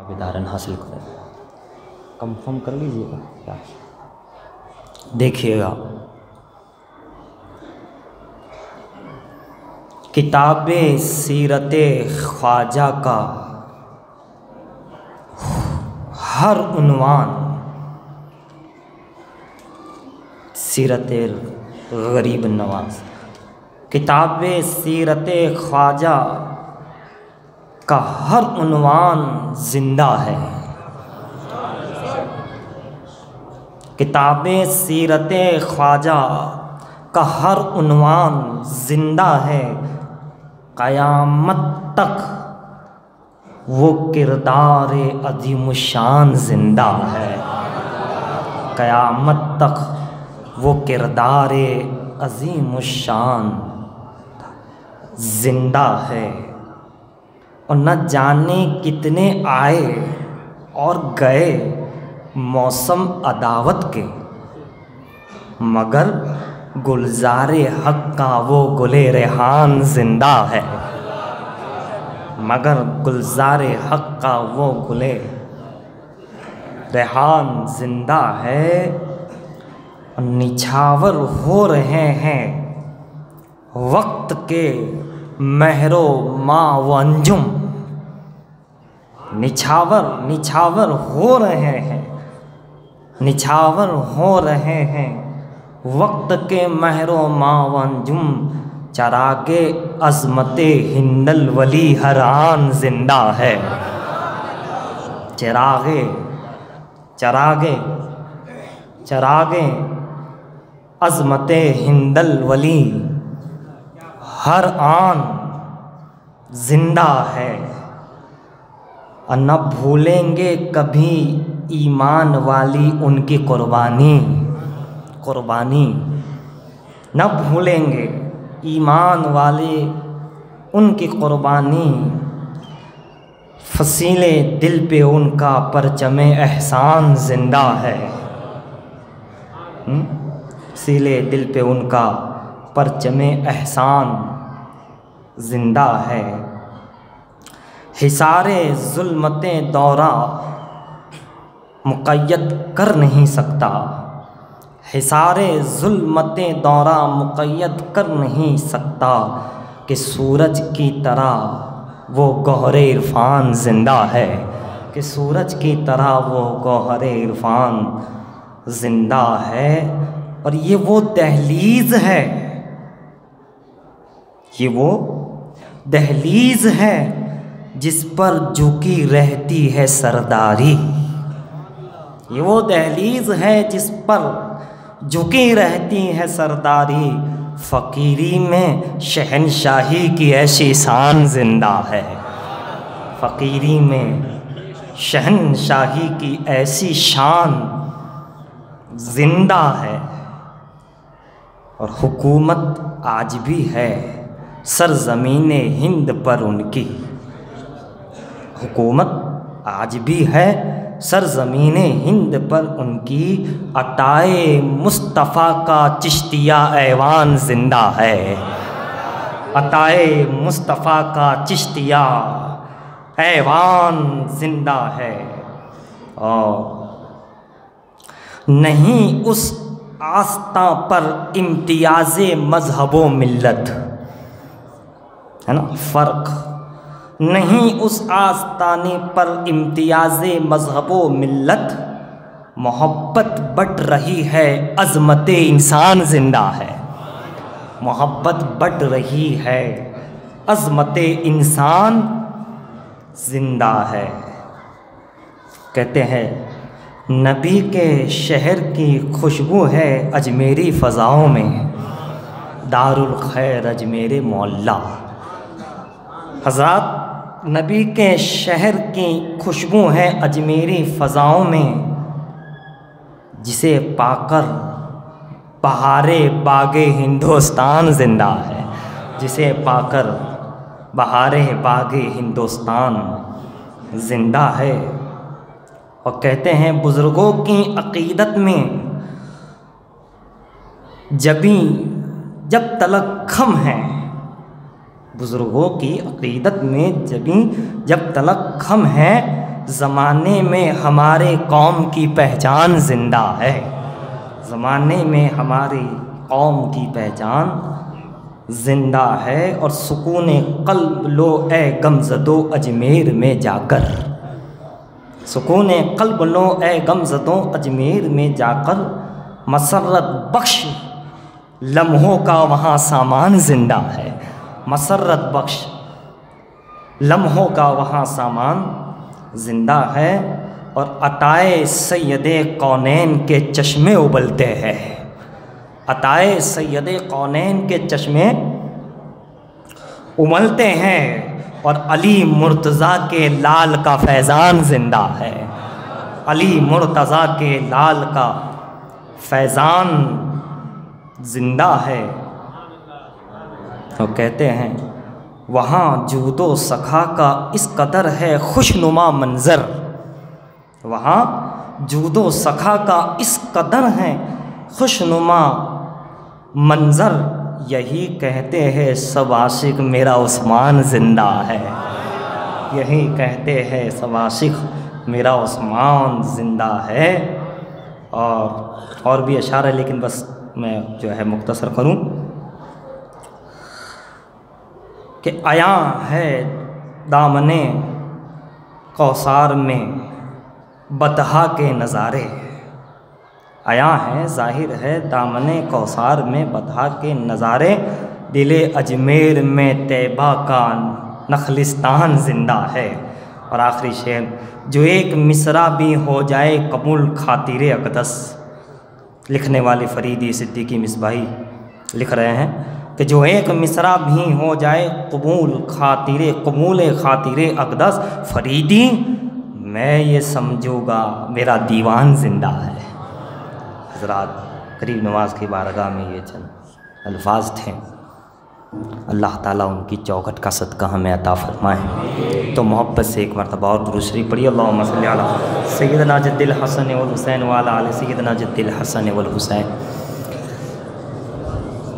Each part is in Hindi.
विधारण हासिल करें। कंफर्म कर लीजिएगा क्या। देखिएगा, किताबे सीरते ख्वाजा का हर उन्वान सीरते गरीब नवाज। किताबे सीरते ख्वाजा का हर उन्वान जिंदा है। किताबे सीरते ख्वाजा का हर उन्वान जिंदा है। क़यामत तक वो किरदार अज़ीमुशान जिंदा है। क़यामत तक वो किरदार अज़ीमुशान जिंदा है। और न जाने कितने आए और गए मौसम अदावत के, मगर गुलज़ारे हक़ का वो गुले रेहान जिंदा है। मगर गुलज़ारे हक़ का वो गुले रेहान जिंदा है। निछावर हो रहे हैं वक्त के महरो माँ व अंजुम। निछावर हो रहे हैं, निछावर हो रहे हैं वक्त के महरो माँ व अंजुम। चरागे अज़मते हिंदल वली हर आन जिंदा है। चरागे अज़मते हिंदल वली हर आन जिंदा है। और न भूलेंगे कभी ईमान वाली उनकी कुर्बानी। न भूलेंगे ईमान वाले उनकी कुर्बानी। फसीले दिल पे उनका परचमे एहसान जिंदा है। फसीले दिल पे उनका परचमे एहसान जिंदा है। हिसारे ज़ुल्मते दौरा मुक़य्यद कर नहीं सकता। हिसारे ज़ुल्मते दौरा मुक़य्यद कर नहीं सकता। कि सूरज की तरह वो गौहरे इरफान जिंदा है। कि सूरज की तरह वो गौहरे इरफान जिंदा है। और ये वो दहलीज़ है, ये वो दहलीज़ है जिस पर झुकी रहती है सरदारी। ये वो दहलीज़ है जिस पर झुकी रहती है सरदारी। फ़कीरी में शहनशाही की ऐसी शान जिंदा है। फ़कीरी में शहनशाही की ऐसी शान जिंदा है। और हुकूमत आज भी है सरज़मीने हिंद पर उनकी। हुकूमत आज भी है सरज़मीने हिंद पर उनकी। अताए मुस्तफ़ा का चिश्तिया ऐवान जिंदा है। अताए मुस्तफ़ा का चिश्तिया ऐवान जिंदा है। और नहीं उस आस्था पर इम्तियाज़े मज़हबो मिल्लत, है ना फ़र्क। नहीं उस आस्ताने पर इम्तियाज़े मज़हबो मिल्लत। मोहब्बत बट रही है अज़मते इंसान जिंदा है। मोहब्बत बट रही है अज़मते इंसान जिंदा है। कहते हैं नबी के शहर की खुशबू है अजमेरी फ़ज़ाओं में। दारुल खैर अजमेर मोहल्ला। हज़रात नबी के शहर की खुशबू है अजमेरी फ़ज़ाओं में। जिसे पाकर बहारे बागे हिंदुस्तान जिंदा है। जिसे पाकर बहारे बागे हिंदुस्तान जिंदा है। और कहते हैं बुज़ुर्गों की अक़ीदत में जब तलक खम है। बुज़ुर्गों की अक़ीदत में जब तलक खम है ज़माने में हमारे कौम की पहचान ज़िंदा है, ज़माने में हमारी कौम की पहचान ज़िंदा है। और सुकून क़ल्ब लो ए गमज़दो अजमेर में जाकर, सुकून क़ल्ब लो ए गमज़दो अजमेर में जाकर, मसर्रत बख्श लम्हों का वहाँ सामान ज़िंदा है, मसर्रत बख्श लम्हों का वहाँ सामान ज़िंदा है। और अताए सैयदे कौनैन के चश्मे उबलते हैं, अताए सैयदे कौनैन के चश्मे उमलते हैं। और अली मुर्तज़ा के लाल का फैज़ान ज़िंदा है, अली मुर्तज़ा के लाल का फैज़ान ज़िंदा है। तो कहते हैं वहाँ जूदो सखा का इस कदर है खुशनुमा मंज़र, वहाँ जूदो सखा का इस कदर है खुशनुमा मंज़र। यही कहते हैं सब आशिक मेरा उस्मान ज़िंदा है, यही कहते हैं सब आशिक मेरा उस्मान ज़िंदा है। और भी अशार है, लेकिन बस मैं जो है मुख्तसर करूँ कि आया है दामने कौसार में बतहा के नज़ारे, आया है ज़ाहिर है दामने कौसार में बतहा के नज़ारे, दिले अजमेर में तैबा का नखलिस्तान ज़िंदा है। और आखिरी शेर, जो एक मिसरा भी हो जाए कबूल खातिर अक़दस, लिखने वाले फरीदी सिद्दीकी मिसबाही लिख रहे हैं कि जो एक मिसरा भी हो जाए कबूल खातिर अक़दस, फरीदी मैं ये समझूँगा मेरा दीवान ज़िंदा है। हज़रात, गरीब नवाज़ की बारगाह में ये चंद अल्फाज थे। अल्लाह ताला उनकी चौखट का सदका हमें अता फरमाए। तो मोहब्बत से एक मरतबा और दुरूद शरीफ पढ़िए, अल्लाहुम्मा सल्ली अला सय्यदना जद्दिल हसन वल हुसैन व अला आलि सय्यदना जद्दिल हसन वल हुसैन।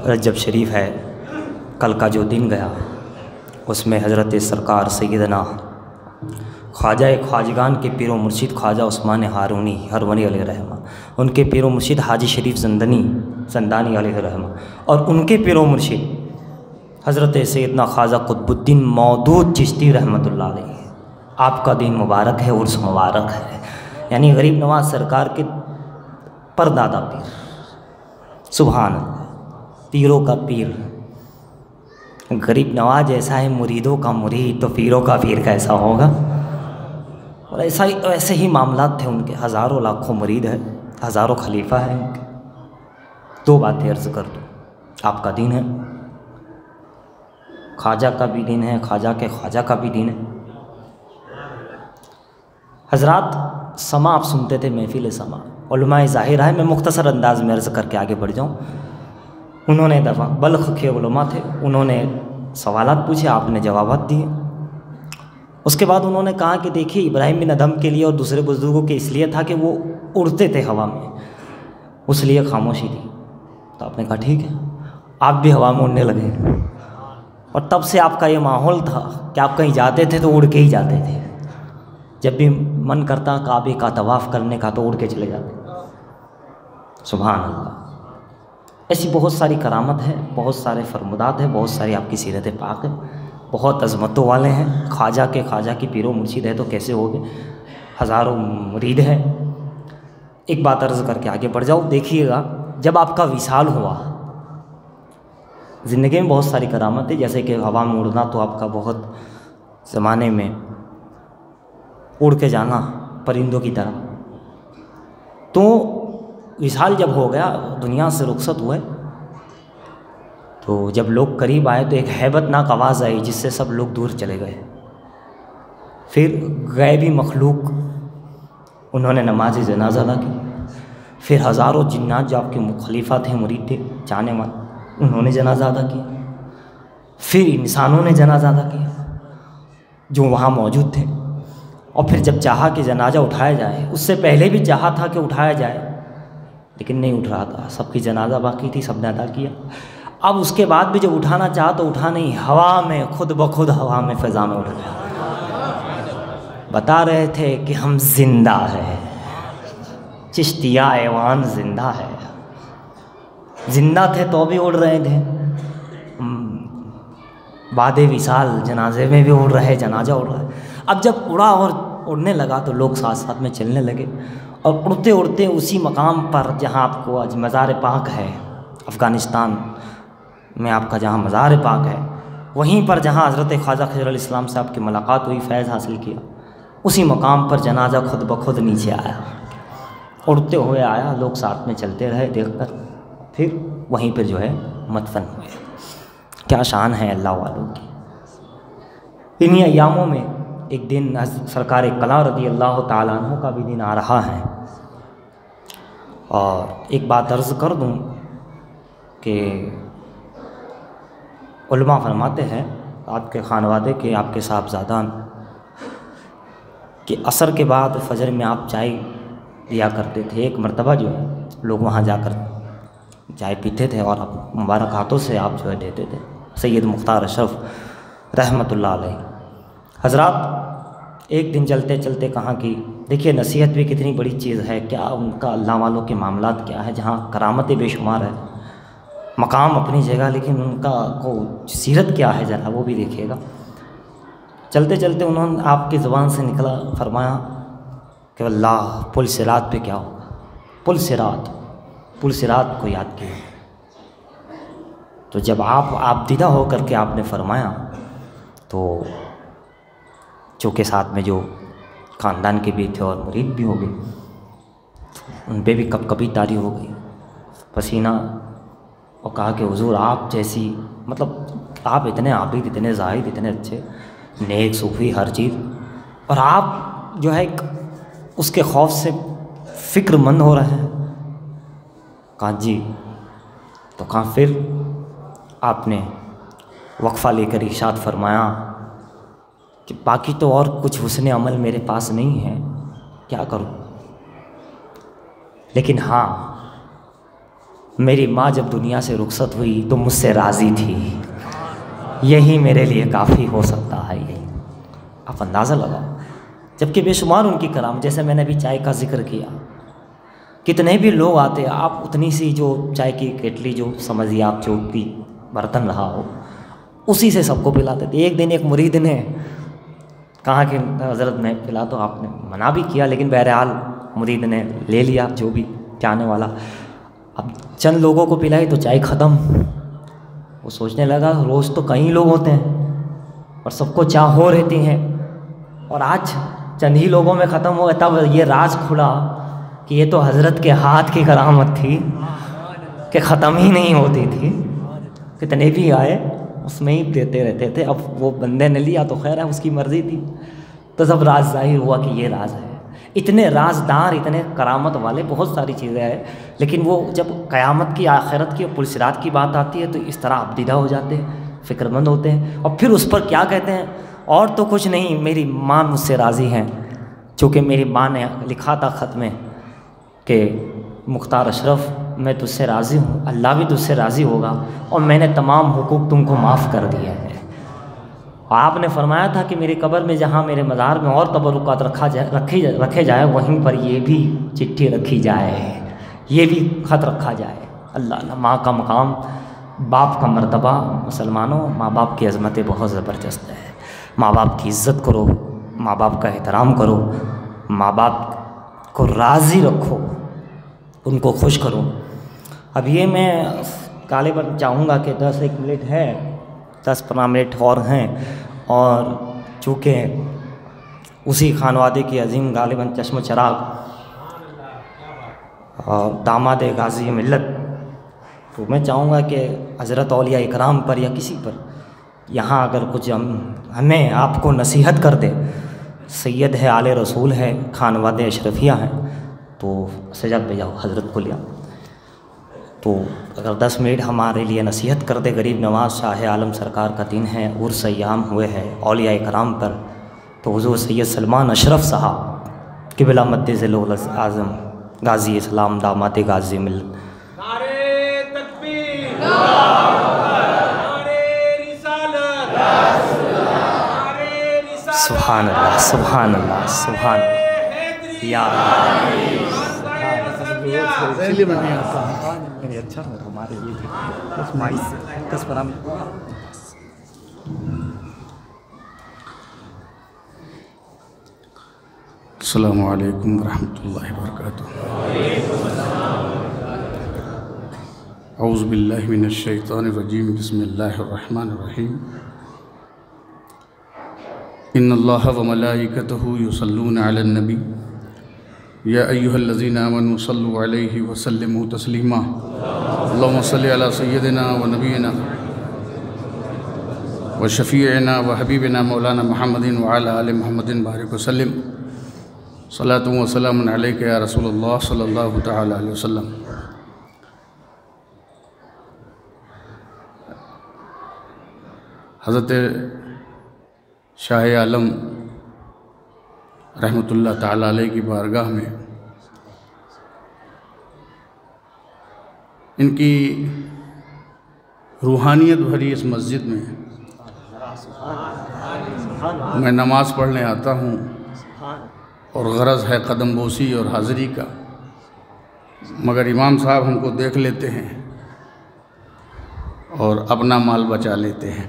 रजब शरीफ है, कल का जो दिन गया उसमें हज़रत सरकार सय्यदना ख्वाजा ख्वाजगान के पीरो मुर्शिद ख्वाजा उस्मान हारूनी हरवनी अलैहिर्रहमा, उनके पीरो मुर्शिद हाजी शरीफ ज़ंदानी अलैहिर्रहमा, और उनके पीरो मुर्शिद हज़रत सैयदना ख्वाजा कुतुबुद्दीन मौदूद चिश्ती रहमतुल्लाह अलैह। आपका दिन मुबारक है, उर्स मुबारक है। यानी गरीब नवाज सरकार के परदादा पीर, सुभान अल्लाह, पीरों का पीर। गरीब नवाज ऐसा है मुरीदों का मुरीद, तो पीरों का पीर कैसा होगा। और ऐसे ही मामलात थे उनके, हज़ारों लाखों मुरीद है, हज़ारों खलीफा है उनके। दो बातें अर्ज़ कर दूँ, आपका दिन है, ख्वाजा का भी दिन है, ख्वाजा का भी दिन है। हज़रात, समा आप सुनते थे, महफिल समा, उलमाए ज़ाहिर है, मैं मुख्तसर अंदाज में अर्ज़ करके आगे बढ़ जाऊँ। उन्होंने दफ़ा बल्ख के उलमा थे, उन्होंने सवालात पूछे, आपने जवाबात दिए। उसके बाद उन्होंने कहा कि देखिए इब्राहिम बिन अदम के लिए और दूसरे बुज़ुर्गों के इसलिए था कि वो उड़ते थे हवा में, उस लिए खामोशी थी। तो आपने कहा ठीक है, आप भी हवा में उड़ने लगे। और तब से आपका ये माहौल था कि आप कहीं जाते थे तो उड़ के ही जाते थे। जब भी मन करता काबे का तवाफ़ करने का तो उड़ के चले जाते। सुभान अल्लाह। ऐसी बहुत सारी करामत है, बहुत सारे फरमुदात है, बहुत सारी आपकी सीरत पाक है, बहुत अज़मतों वाले हैं। ख्वाजा की पीरो मुर्शिद है तो कैसे हो गए, हज़ारों मुरीद हैं। एक बात अर्ज़ करके आगे बढ़ जाऊँ। देखिएगा, जब आपका विसाल हुआ, ज़िंदगी में बहुत सारी करामत है, जैसे कि हवा में उड़ना तो आपका बहुत ज़माने में उड़ के जाना परिंदों की तरह। तो विसाल जब हो गया, दुनिया से रुखसत हुए, तो जब लोग करीब आए तो एक हैबतनाक आवाज़ आई जिससे सब लोग दूर चले गए। फिर गैबी मखलूक उन्होंने नमाज जनाजा अदा की। फिर हज़ारों जिन्नात जो आपके खलीफा थे, मुरीद थे, चाहने वाले, उन्होंने जनाजा अदा किया। फिर इंसानों ने जनाजा अदा किया जो वहाँ मौजूद थे। और फिर जब चाहा कि जनाजा उठाया जाए, उससे पहले भी चाहा था कि उठाया जाए, लेकिन नहीं उठ रहा था, सबकी जनाजा बाकी थी, सबने अदा किया। अब उसके बाद भी जब उठाना चाहा तो उठा नहीं, हवा में खुद ब खुद हवा में फ़िज़ा में उठ गया। बता रहे थे कि हम जिंदा है, चिश्तिया ऐवान जिंदा है। जिंदा थे तो भी उड़ रहे थे, बादे विसाल जनाजे में भी उड़ रहे, जनाजा उड़ रहा है। अब जब उड़ा और उड़ने लगा तो लोग साथ साथ में चलने लगे, और उड़ते उड़ते उसी मकाम पर जहाँ आपको आज मज़ार पाक है, अफ़गानिस्तान में आपका जहाँ मज़ार पाक है, वहीं पर जहाँ हज़रत ख्वाजा खज़रुल इस्लाम साहब की मुलाकात हुई, फैज़ हासिल किया, उसी मकाम पर जनाजा खुद ब खुद नीचे आया, उड़ते हुए आया। लोग साथ में चलते रहे देखकर, फिर वहीं पर जो है मदफन हुए। क्या शान है अल्लाह वालों की। इन्हीं अय्यामों में एक दिन सरकार कला रज़ी अल्लाह ताला अन्हु का भी दिन आ रहा है। और एक बात अर्ज़ कर दूं कि उलमा फरमाते हैं आपके खानवादे के, आपके साहबजादान कि असर के बाद फजर में आप चाय दिया करते थे। एक मर्तबा जो है लोग वहाँ जाकर चाय पीते थे और आप मुबारक हाथों से आप जो है देते थे। सैयद मुख्तार अशरफ रहमतुल्लाह अलैह हज़रात एक दिन चलते चलते कहाँ की, देखिए नसीहत भी कितनी बड़ी चीज़ है, क्या उनका अल्लाह वालों के मामलात क्या है, जहाँ करामतें बेशुमार है, मकाम अपनी जगह, लेकिन उनका को सीरत क्या है ज़रा वो भी देखिएगा। चलते चलते उन्होंने आपकी ज़ुबान से निकला, फरमाया कि अल्लाह पुल सिरात पे क्या होगा, पुल सिरात को याद किया। तो जब आप दिदा हो करके आपने फरमाया, तो चूँकि साथ में जो ख़ानदान के भी थे और मुरीद भी हो गए, तो उन पर भी कभी तारी हो गई पसीना, और कहा कि हुजूर आप जैसी, मतलब आप इतने आबिद, इतने जाहिद, इतने अच्छे, नेक, सूफ़ी, हर चीज़, और आप जो है उसके खौफ से फ़िक्रमंद हो रहे हैं। कहा जी। तो कहा फिर आपने वक्फ़ा लेकर इरशाद फरमाया कि बाकी तो और कुछ हुस्न अमल मेरे पास नहीं है, क्या करूं, लेकिन हाँ मेरी माँ जब दुनिया से रुखसत हुई तो मुझसे राज़ी थी, यही मेरे लिए काफ़ी हो सकता है। यही आप अंदाज़ा लगाओ। जबकि बेशुमार उनकी कराम, जैसे मैंने अभी चाय का जिक्र किया, कितने भी लोग आते, आप उतनी सी जो चाय की केटली जो समझिए आप जो भी बर्तन रहा हो, उसी से सबको पिलाते थे। एक दिन एक मुरीद ने कहा कि हज़रत मैं पिला, तो आपने मना भी किया, लेकिन बहरहाल मुरीद ने ले लिया जो भी चाहने वाला। अब चंद लोगों को पिलाई तो चाय ख़त्म। वो सोचने लगा रोज़ तो कई लोग होते हैं और सबको चाह हो रहती हैं, और आज चंद ही लोगों में ख़त्म हो गया। तब ये राज खुला कि ये तो हज़रत के हाथ की करामत थी कि ख़त्म ही नहीं होती थी, कितने भी आए उसमें ही देते रहते थे। अब वो बंदे ने लिया तो खैर है, उसकी मर्ज़ी थी। तो सब राज ज़ाहिर हुआ कि ये राज है। इतने राजदार, इतने करामत वाले बहुत सारी चीज़ें हैं, लेकिन वो जब क़यामत की, आखिरत की और पुलसिरात की बात आती है तो इस तरह अबदिदा हो जाते हैं, फ़िक्रमंद होते हैं। और फिर उस पर क्या कहते हैं, और तो कुछ नहीं, मेरी माँ मुझसे राज़ी हैं, चूँकि मेरी माँ ने लिखा था ख़त में कि मुख्तार अशरफ मैं तुझसे राज़ी हूँ, अल्लाह भी तुझसे राज़ी होगा, और मैंने तमाम हुकूक तुमको माफ़ कर दिए हैं। आपने फरमाया था कि मेरी कब्र में जहाँ मेरे मज़ार में और तबरुकात रखे जाए, वहीं पर ये भी चिट्ठी रखी जाए, ये भी ख़त रखा जाए। अल्लाह, माँ का मकाम, बाप का मर्तबा, मुसलमानों माँ बाप की अज़मतें बहुत ज़बरदस्त है। माँ बाप की इज़्ज़त करो, माँ बाप का एहतराम करो, माँ बाप को राज़ी रखो, उनको खुश करो। अब ये मैं गालिबन चाहूँगा कि 10-1 मिनट है, 10-15 मिनट और हैं, और चूँकि उसी खानवादे की अजीम गालिबन चश्म चराग और दामाद गाज़ी मिल्लत, तो मैं चाहूँगा कि हज़रत औलिया इकराम पर या किसी पर यहाँ अगर कुछ हमें आपको नसीहत कर दे, सैयद है, आले रसूल है, खानवादे अशरफिया हैं, तो सजद भेजाओ हज़रत को लिया। तो अगर 10 मिनट हमारे लिए नसीहत कर दे, गरीब नवाज शाह आलम सरकार का दिन है, उर्स अय्याम हुए हैं औलिया इकराम पर, तो हुज़ूर सैयद सलमान अशरफ साहब क़िबला मद्दिज़िल आज़म गाज़ी इस्लाम दामाद गाज़ी मिल्लत, सुभान अल्लाह, सुभान अल्लाह, सुभान या इसलिए मैं नहीं आता मेरे अच्छा है हमारे ये बस माइस दस पर हम अस्सलामु अलैकुम वरहमतुल्लाहि वबरकातुहू। औज़ु बिल्लाहि मिनश शैतानिर रजीम। बिस्मिल्लाहिर रहमानिर रहीम। इन्नल्लाहा व मलाइकतहु युसल्लूना अलन नबी या अय्युहल्लज़ीना आमनू सल्लु अलैहि व सल्लिमू तस्लीमा। अल्लाहुम्मा सल्लि अला सय्यिदिना व नबीना व शफ़ीइना व हबीबिना मौलाना मुहम्मदिन व अला आलि मुहम्मदिन बारिक व सल्लिम। सलातु व सलामुन अलैका या रसूलल्लाह सल्लल्लाहु तआला अलैहि वसल्लम। हज़रत शाह आलम रहमतुल्लाह ताला अलैह की बारगाह में इनकी रूहानियत भरी इस मस्जिद में मैं नमाज़ पढ़ने आता हूँ और गरज़ है कदम बोसी और हाज़िरी का, मगर इमाम साहब हमको देख लेते हैं और अपना माल बचा लेते हैं।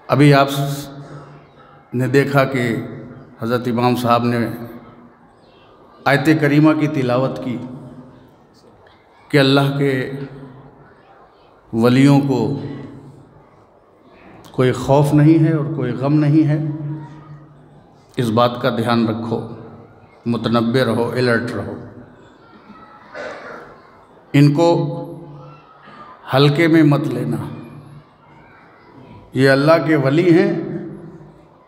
अभी आपने देखा कि हज़रत इमाम साहब ने आयत करीमा की तिलावत की कि अल्लाह के वलियों को कोई खौफ नहीं है और कोई गम नहीं है। इस बात का ध्यान रखो, मुतनब्बे रहो, अलर्ट रहो। इनको हल्के में मत लेना। ये अल्लाह के वली हैं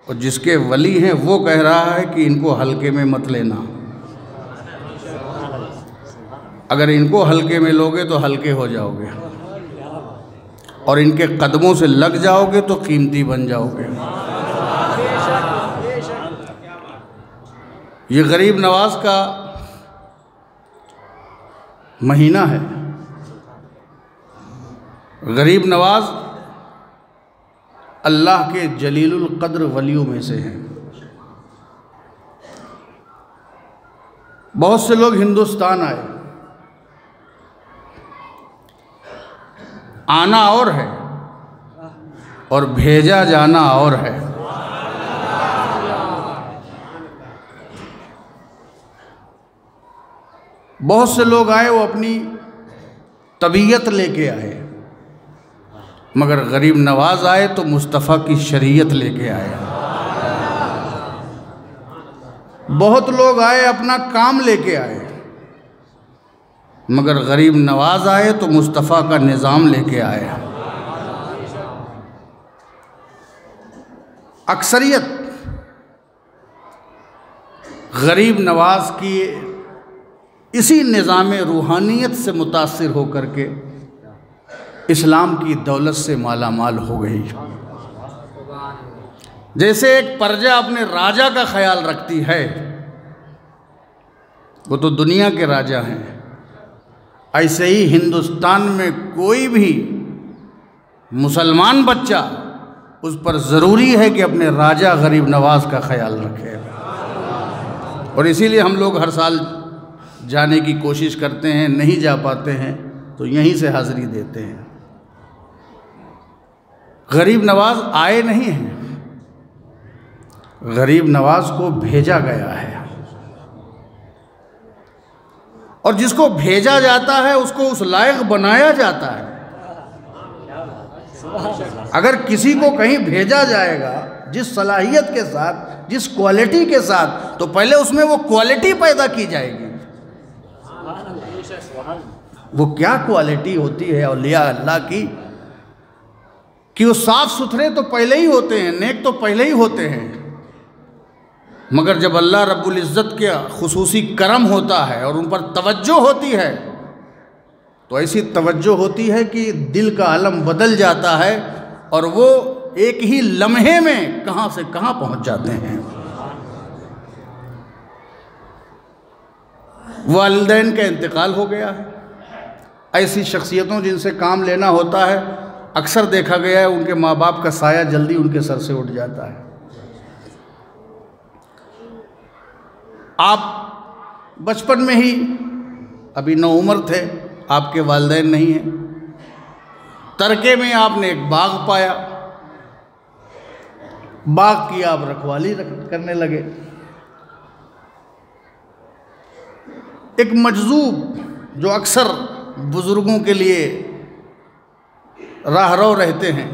और जिसके वली हैं वो कह रहा है कि इनको हल्के में मत लेना। अगर इनको हल्के में लोगे तो हल्के हो जाओगे और इनके कदमों से लग जाओगे तो कीमती बन जाओगे। ये गरीब नवाज का महीना है। गरीब नवाज अल्लाह के जलीलुल क़द्र वलियों में से हैं। बहुत से लोग हिंदुस्तान आए, आना और है और भेजा जाना और है। बहुत से लोग आए, वो अपनी तबीयत लेके आए, मगर गरीब नवाज आए तो मुस्तफ़ा की शरीयत लेके आए। बहुत लोग आए अपना काम लेके आए, मगर गरीब नवाज आए तो मुस्तफ़ा का निज़ाम लेके आए। अक्सरियत गरीब नवाज की इसी निज़ाम रूहानियत से मुतासिर होकर के इस्लाम की दौलत से माला माल हो गई। जैसे एक प्रजा अपने राजा का ख्याल रखती है, वो तो दुनिया के राजा हैं, ऐसे ही हिंदुस्तान में कोई भी मुसलमान बच्चा उस पर ज़रूरी है कि अपने राजा गरीब नवाज का ख्याल रखे। और इसीलिए हम लोग हर साल जाने की कोशिश करते हैं, नहीं जा पाते हैं तो यहीं से हाज़िरी देते हैं। गरीब नवाज आए नहीं हैं, गरीब नवाज को भेजा गया है। और जिसको भेजा जाता है उसको उस लायक बनाया जाता है। अगर किसी को कहीं भेजा जाएगा जिस सलाहियत के साथ, जिस क्वालिटी के साथ, तो पहले उसमें वो क्वालिटी पैदा की जाएगी। वो क्या क्वालिटी होती है औलिया अल्लाह की कि वो साफ सुथरे तो पहले ही होते हैं, नेक तो पहले ही होते हैं, मगर जब अल्लाह रब्बुल इज़्ज़त के खुसूसी करम होता है और उन पर तवज्जो होती है तो ऐसी तवज्जो होती है कि दिल का आलम बदल जाता है और वो एक ही लम्हे में कहाँ से कहाँ पहुँच जाते हैं। वालिदैन का इंतकाल हो गया है। ऐसी शख्सियतों जिनसे काम लेना होता है अक्सर देखा गया है उनके माँ बाप का साया जल्दी उनके सर से उठ जाता है। आप बचपन में ही अभी नौउम्र थे, आपके वालिदैन नहीं हैं, तरके में आपने एक बाग पाया, बाग की आप रखवाली करने लगे। एक मजजूब जो अक्सर बुजुर्गों के लिए राहरो रहते हैं,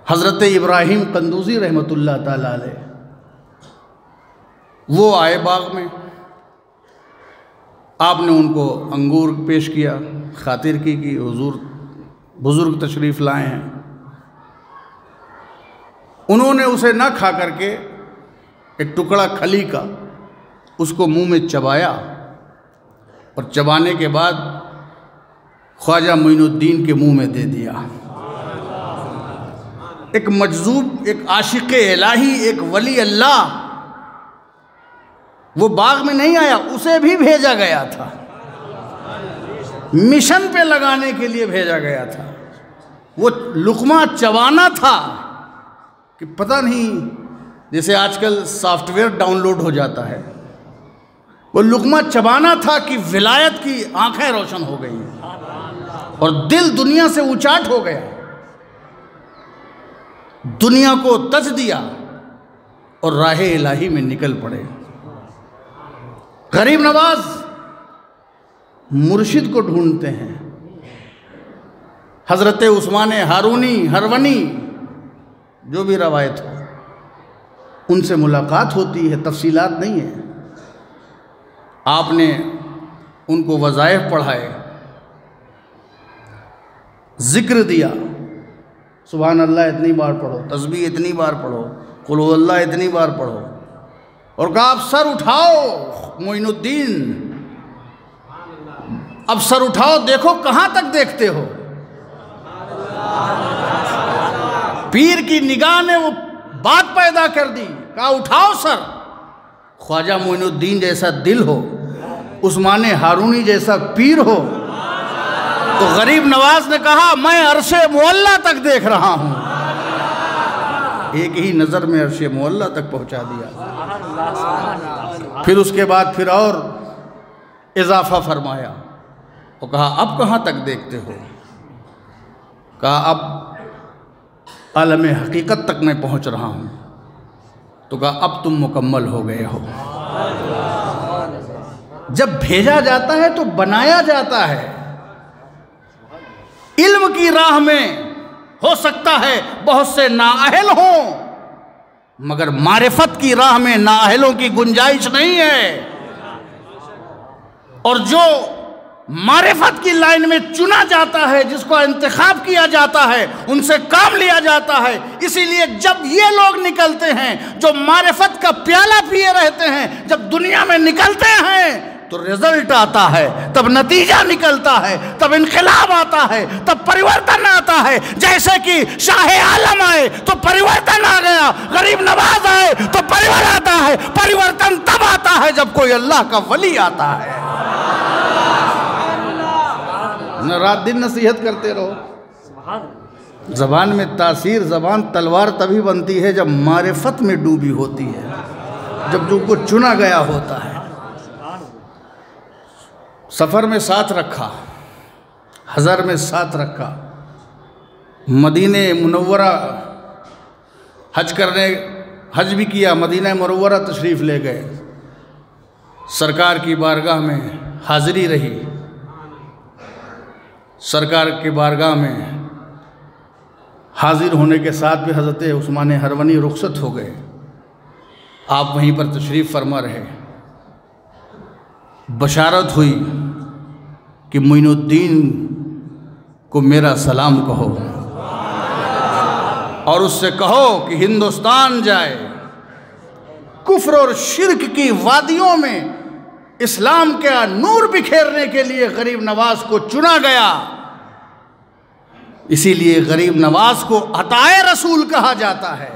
हज़रत इब्राहिम कंदूज़ी रहमतुल्लाह ताला अलैह, वो आए बाग में। आपने उनको अंगूर पेश किया, खातिर की कि हुजूर बुज़ुर्ग तशरीफ़ लाए हैं। उन्होंने उसे ना खा करके एक टुकड़ा खली का उसको मुंह में चबाया और चबाने के बाद ख्वाजा मोइनुद्दीन के मुंह में दे दिया। एक मजजूब, एक आशिक़ इलाही, एक वली अल्लाह वो बाग में नहीं आया, उसे भी भेजा गया था, मिशन पे लगाने के लिए भेजा गया था। वो लुक़मा चबाना था कि पता नहीं, जैसे आजकल सॉफ्टवेयर डाउनलोड हो जाता है, वो लुक़मा चबाना था कि विलायत की आंखें रोशन हो गई और दिल दुनिया से उचाट हो गया, दुनिया को तज दिया और राह इलाही में निकल पड़े। गरीब नवाज मुर्शिद को ढूंढते हैं। हज़रत उस्मान हारूनी हरवनी, जो भी रवायत हो, उनसे मुलाकात होती है, तफसीलात नहीं है। आपने उनको वज़ाइफ पढ़ाए, ज़िक्र दिया, सुभान अल्लाह इतनी बार पढ़ो, तस्बीह इतनी बार पढ़ो, कुल हुवल्लाह इतनी बार पढ़ो, और कहा आप सर उठाओ मोइनुद्दीन, अब सर उठाओ, देखो कहाँ तक देखते हो। पीर की निगाह ने वो बात पैदा कर दी, कहा उठाओ सर। ख्वाजा मोइनुद्दीन जैसा दिल हो, उस्मान हारूनी जैसा पीर हो, तो गरीब नवाज ने कहा मैं अर्शे मुअल्ला तक देख रहा हूँ। एक ही नज़र में अर्शे मुअल्ला तक पहुँचा दिया। फिर उसके बाद फिर और इजाफा फरमाया और कहा अब कहाँ तक देखते हो। कहा अब आलम हकीकत तक मैं पहुँच रहा हूँ। तो कहा अब तुम मुकम्मल हो गए हो। जब भेजा जाता है तो बनाया जाता है। इल्म की राह में हो सकता है बहुत से नाअहल हों, मगर मारिफत की राह में नाअहलों की गुंजाइश नहीं है। और जो मारिफत की लाइन में चुना जाता है, जिसको इंतखाब किया जाता है, उनसे काम लिया जाता है। इसीलिए जब ये लोग निकलते हैं जो मारिफत का प्याला पिए रहते हैं, जब दुनिया में निकलते हैं तो रिजल्ट आता है, तब नतीजा निकलता है, तब इनकलाब आता है, तब परिवर्तन आता है। जैसे कि शाह आलम आए तो परिवर्तन आ गया, गरीब नवाज आए तो परिवर्तन आता है। परिवर्तन तब आता है जब कोई अल्लाह का वली आता है। न रात दिन नसीहत करते रहो। ज़बान में तासीर, ज़बान तलवार तभी बनती है जब मारिफत में डूबी होती है, जब जो को चुना गया होता है। सफ़र में साथ रखा, हज़र में साथ रखा, मदीने मुनव्वरा हज भी किया, मदीना मुनव्वरा तशरीफ़ ले गए। सरकार की बारगाह में हाज़िरी रही। सरकार की बारगाह में हाजिर होने के साथ भी हज़रत उस्मान हरवनी रुखसत हो गए। आप वहीं पर तशरीफ़ फरमा रहे। बशारत हुई कि मोइनुद्दीन को मेरा सलाम कहो और उससे कहो कि हिंदुस्तान जाए। कुफ्र और शिर्क की वादियों में इस्लाम का नूर बिखेरने के लिए गरीब नवाज को चुना गया। इसीलिए गरीब नवाज को अताए रसूल कहा जाता है।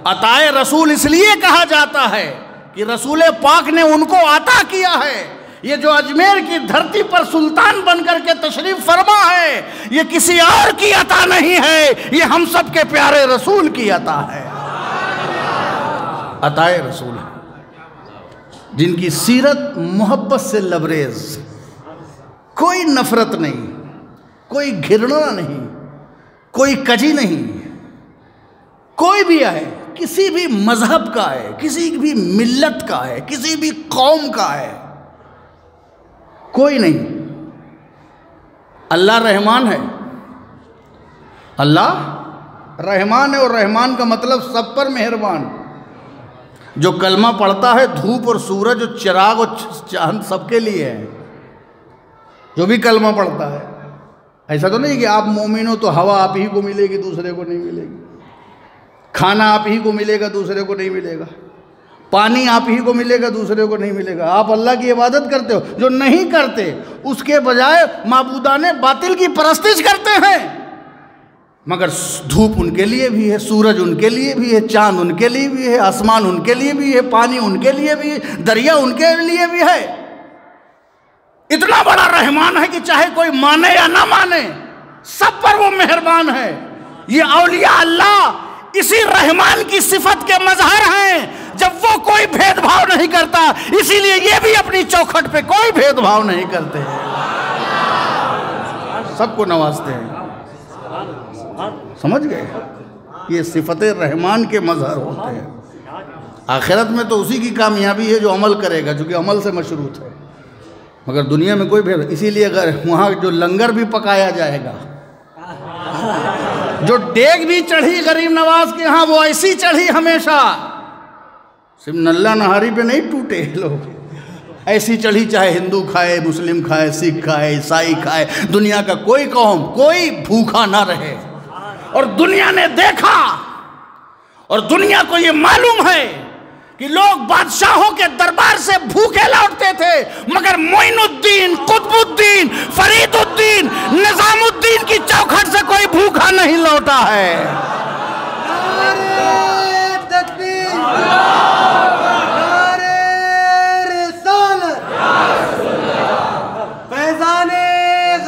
अताए रसूल इसलिए कहा जाता है कि रसूल पाक ने उनको अता किया है। ये जो अजमेर की धरती पर सुल्तान बनकर के तशरीफ फरमा है, ये किसी और की अता नहीं है, ये हम सब के प्यारे रसूल की अता है, अताए रसूल है, जिनकी सीरत मोहब्बत से लबरेज, कोई नफरत नहीं, कोई घृणा नहीं, कोई कजी नहीं। कोई भी आए, किसी भी मजहब का है, किसी भी मिल्लत का है, किसी भी कौम का है, कोई नहीं। अल्लाह रहमान है, अल्लाह रहमान है, और रहमान का मतलब सब पर मेहरबान। जो कलमा पढ़ता है, धूप और सूरज और चिराग और चांद सबके लिए है, जो भी कलमा पढ़ता है। ऐसा तो नहीं कि आप मोमिन हो तो हवा आप ही को मिलेगी, दूसरे को नहीं मिलेगी, खाना आप ही को मिलेगा, दूसरे को नहीं मिलेगा, पानी आप ही को मिलेगा, दूसरे को नहीं मिलेगा। आप अल्लाह की इबादत करते हो, जो नहीं करते उसके बजाय माबूदाने बातिल की परस्तिश करते हैं। मगर धूप उनके लिए भी है, सूरज उनके लिए भी है, चांद उनके लिए भी है, आसमान उनके लिए भी है, पानी उनके लिए भी है, दरिया उनके लिए भी है। इतना बड़ा रहमान है कि चाहे कोई माने या ना माने, सब पर वो मेहरबान है। ये औलिया अल्लाह इसी रहमान की सिफत के मजहर हैं, जब वो कोई भेदभाव नहीं करता, इसीलिए ये भी अपनी चौखट पे कोई भेदभाव नहीं करते हैं, सबको नवाजते हैं। समझ गए? ये सिफते रहमान के मजहर होते हैं। आखिरत में तो उसी की कामयाबी है जो अमल करेगा, जो कि अमल से मशरूत है। मगर दुनिया में कोई भेद, इसीलिए अगर वहाँ जो लंगर भी पकाया जाएगा, जो डेग भी चढ़ी गरीब नवाज के यहाँ, वो ऐसी चढ़ी हमेशा, सिर्फ नल्ला नहारी पे नहीं टूटे लोग, ऐसी चढ़ी, चाहे हिंदू खाए, मुस्लिम खाए, सिख खाए, ईसाई खाए, दुनिया का कोई कौम, कोई भूखा ना रहे। और दुनिया ने देखा, और दुनिया को ये मालूम है कि लोग बादशाहों के दरबार से भूखे लौटते थे, मगर मोइनुद्दीन, कुतुबुद्दीन, फरीदुद्दीन, निजामुद्दीन की चौखट से कोई भूखा नहीं लौटा है। नारे तकबीर, नारे रिसालत, फैज़ाने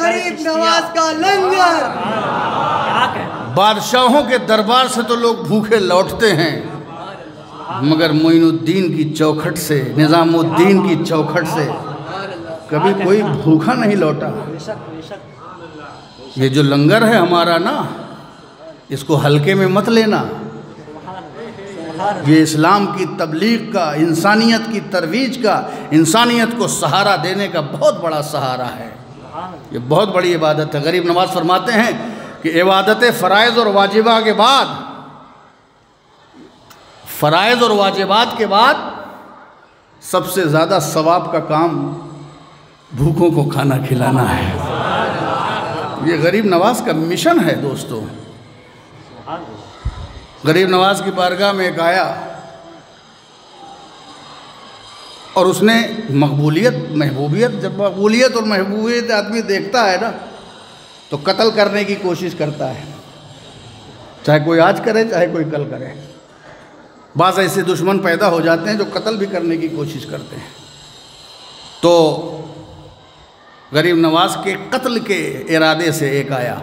गरीब नवाज का लंगर। बादशाहों के दरबार से तो लोग भूखे लौटते हैं, मगर मोइनुद्दीन की चौखट से, निज़ामुद्दीन की चौखट से कभी कोई भूखा नहीं लौटा। ये जो लंगर है हमारा ना, इसको हल्के में मत लेना। ये इस्लाम की तबलीग का, इंसानियत की तरवीज का, इंसानियत को सहारा देने का बहुत बड़ा सहारा है। ये बहुत बड़ी इबादत है। गरीब नवाज फरमाते हैं कि इबादत फ़राइज़ और वाजिबा के बाद, फ़राइज़ और वाजिबात के बाद सबसे ज़्यादा सवाब का काम भूखों को खाना खिलाना है। ये गरीब नवाज का मिशन है दोस्तों। गरीब नवाज की बारगाह में एक आया और उसने मकबूलियत, महबूबियत, जब मकबूलियत और महबूबियत आदमी देखता है ना, तो कत्ल करने की कोशिश करता है, चाहे कोई आज करे चाहे कोई कल करे। बाज़ ऐसे दुश्मन पैदा हो जाते हैं जो कत्ल भी करने की कोशिश करते हैं। तो गरीब नवाज के कत्ल के इरादे से एक आया।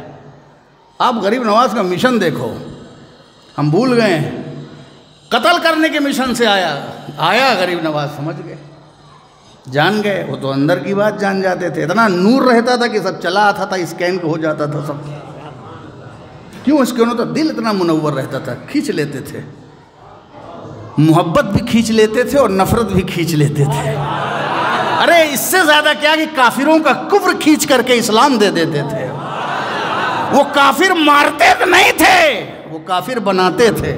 आप गरीब नवाज का मिशन देखो, हम भूल गए हैं, कत्ल करने के मिशन से आया गरीब नवाज, समझ गए, जान गए। वो तो अंदर की बात जान जाते थे, इतना नूर रहता था कि सब चला आता था, स्कैन हो जाता था सब। क्यों स्कैन होता? दिल इतना मुनव्वर रहता था, खींच लेते थे, मोहब्बत भी खींच लेते थे और नफरत भी खींच लेते थे। अरे इससे ज़्यादा क्या कि काफिरों का कुफ्र खींच करके इस्लाम दे देते थे। वो काफिर मारते तो नहीं थे, वो काफिर बनाते थे।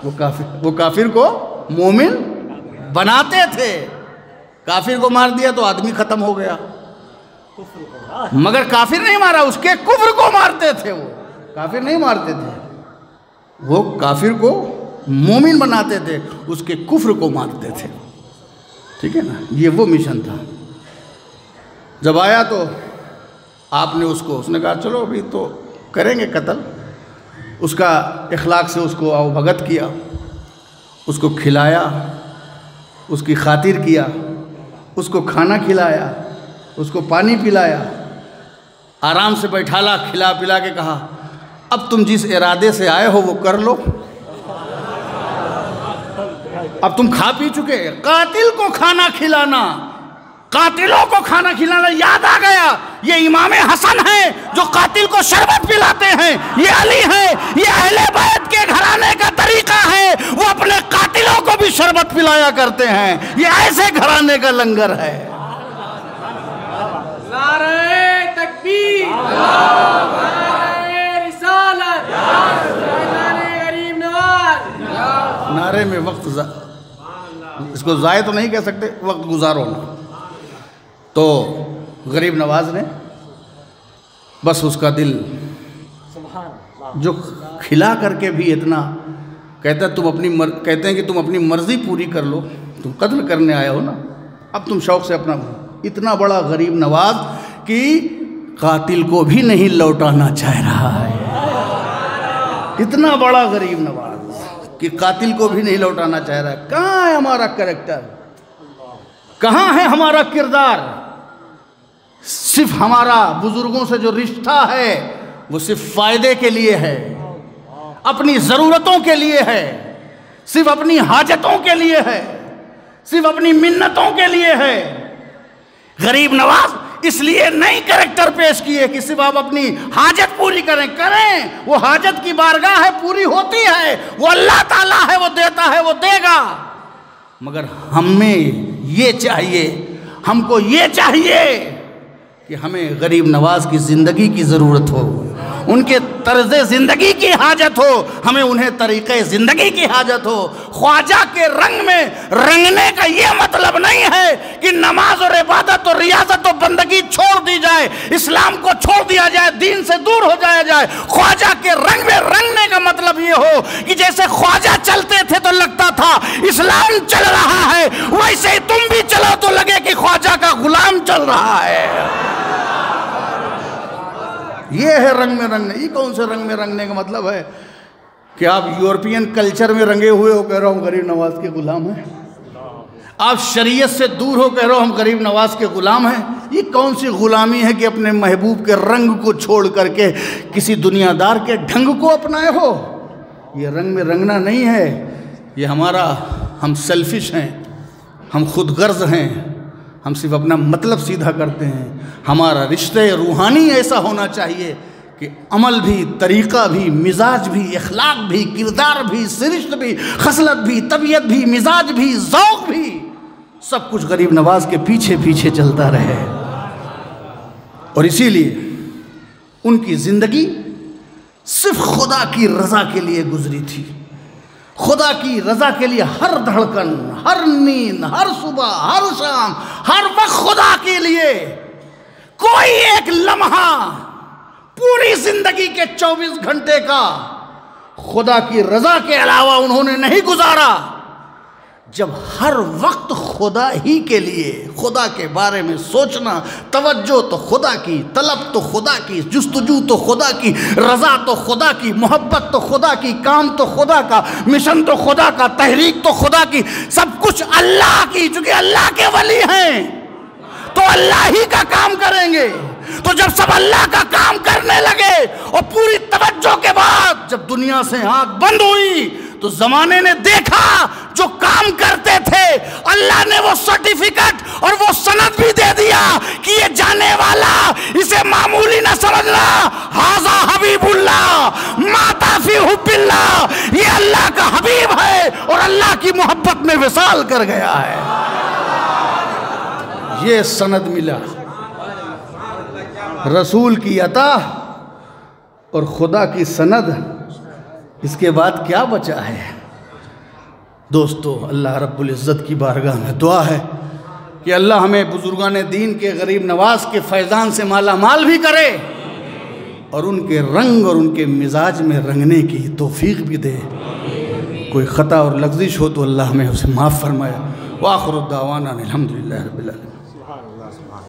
वो काफिर को मोमिन बनाते थे। काफिर को मार दिया तो आदमी ख़त्म हो गया, मगर काफिर नहीं मारा, उसके कुफ्र को मारते थे। वो काफिर नहीं मारते थे, वो काफिर को मोमिन बनाते थे, उसके कुफ्र को मारते थे। ठीक है ना? ये वो मिशन था। जब आया तो आपने उसने कहा चलो अभी तो करेंगे कत्ल। उसका इखलाक से उसको अवभगत किया, उसको खिलाया, उसकी खातिर किया, उसको खाना खिलाया, उसको पानी पिलाया, आराम से बैठाला, खिला पिला के कहा अब तुम जिस इरादे से आए हो वो कर लो। अब तुम खा पी चुके। कातिल को खाना खिलाना, कातिलों को खाना खिलाना, याद आ गया ये इमाम हसन है जो कातिल को शरबत पिलाते हैं, ये अली है, ये अहले बैत के घराने का तरीका है, वो अपने कातिलों को भी शरबत पिलाया करते हैं। ये ऐसे घराने का लंगर है। नारे तकबीर, नारे रिसालत, नारे गरीब नवाज। नारे में वक्त इसको ज़ाय तो नहीं कह सकते, वक्त गुजारो ना। तो गरीब नवाज ने बस उसका दिल जो खिला करके भी इतना कहते हैं कि तुम अपनी मर्जी पूरी कर लो, तुम कत्ल करने आए हो ना, अब तुम शौक से अपना। इतना बड़ा गरीब नवाज कि कातिल को भी नहीं लौटाना चाह रहा है। इतना बड़ा गरीब नवाज कि कातिल को भी नहीं लौटाना चाह रहा है। कहाँ है हमारा कैरेक्टर, कहाँ है हमारा किरदार? सिर्फ हमारा बुजुर्गों से जो रिश्ता है वो सिर्फ फायदे के लिए है, अपनी ज़रूरतों के लिए है, सिर्फ अपनी हाजतों के लिए है, सिर्फ अपनी मिन्नतों के लिए है। गरीब नवाज इसलिए नहीं कैरेक्टर पेश किए कि सिर्फ आप अपनी हाजत पूरी करें। वो हाजत की बारगाह है, पूरी होती है, वो अल्लाह ताला है, वो देता है, वो देगा। मगर हमें ये चाहिए, हमको ये चाहिए कि हमें गरीब नवाज की ज़िंदगी की ज़रूरत हो, उनके तर्ज़े ज़िंदगी की हाजत हो, हमें उन्हें तरीक़े ज़िंदगी की हाजत हो। ख्वाजा के रंग में रंगने का ये मतलब नहीं है कि नमाज और इबादत और रियाजत और बंदगी छोड़ दी जाए, इस्लाम को छोड़ दिया जाए, दीन से दूर हो जाया जाए। ख्वाजा के रंग में रंगने का मतलब ये हो कि जैसे ख्वाजा चलते थे तो लगता था इस्लाम चल रहा है, वैसे ही तुम भी चलो तो लगे कि ख्वाजा का गुलाम चल रहा है। ये है रंग में रंगने। ये कौन से रंग में रंगने का मतलब है कि आप यूरोपियन कल्चर में रंगे हुए हो, कह रहा हूँ गरीब नवाज के गुलाम हैं। आप शरीयत से दूर हो, कह रहा हूँ हम गरीब नवाज के गुलाम हैं। ये कौन सी गुलामी है कि अपने महबूब के रंग को छोड़ करके किसी दुनियादार के ढंग को अपनाए हो? ये रंग में रंगना नहीं है, ये हमारा, हम सेल्फिश हैं, हम खुदगर्ज हैं, हम सिर्फ अपना मतलब सीधा करते हैं। हमारा रिश्ते रूहानी ऐसा होना चाहिए कि अमल भी, तरीक़ा भी, मिजाज भी, अखलाक भी, किरदार भी, सिरिश्त भी, खसलत भी, तबीयत भी, मिजाज भी, ज़ौक़ भी, सब कुछ गरीब नवाज के पीछे पीछे चलता रहे। और इसीलिए उनकी ज़िंदगी सिर्फ खुदा की रज़ा के लिए गुजरी थी। खुदा की रज़ा के लिए हर धड़कन, हर नींद, हर सुबह, हर शाम, हर वक्त खुदा के लिए। कोई एक लम्हा पूरी जिंदगी के 24 घंटे का खुदा की रज़ा के अलावा उन्होंने नहीं गुजारा। जब हर वक्त खुदा ही के लिए, खुदा के बारे में सोचना, तवज्जो तो खुदा की, तलब तो खुदा की, जुस्तजू तो खुदा की, रज़ा तो खुदा की, मोहब्बत तो खुदा की, काम तो खुदा का, मिशन तो खुदा का, तहरीक तो खुदा की, सब कुछ अल्लाह की। चूंकि अल्लाह के वली हैं तो अल्लाह ही का काम करेंगे। तो जब सब अल्लाह का काम करने लगे और पूरी तवज्जो के बाद जब दुनिया से आंख बंद हुई तो जमाने ने देखा जो काम करते थे, अल्लाह ने वो सर्टिफिकेट और वो सनद भी दे दिया कि ये जाने वाला, इसे मामूली न समझना, हाजा हबीबुल्लाह माता फी हुब्बिल्लाह, ये अल्लाह का हबीब है और अल्लाह की मोहब्बत में विसाल कर गया है। ये सनद मिला, रसूल की अता और खुदा की सनद। इसके बाद क्या बचा है दोस्तों? अल्लाह रब्बुल इज़्ज़त की बारगाह में दुआ है कि अल्लाह हमें बुजुर्गान दीन के गरीब नवाज के फैज़ान से माला माल भी करे और उनके रंग और उनके मिजाज में रंगने की तौफीक भी दे। कोई ख़ता और लग़्ज़िश हो तो अल्लाह हमें उसे माफ़ फरमाए। व आख़िरु दावाना अनिल हम्दुलिल्लाहि रब्बिल आलमीन।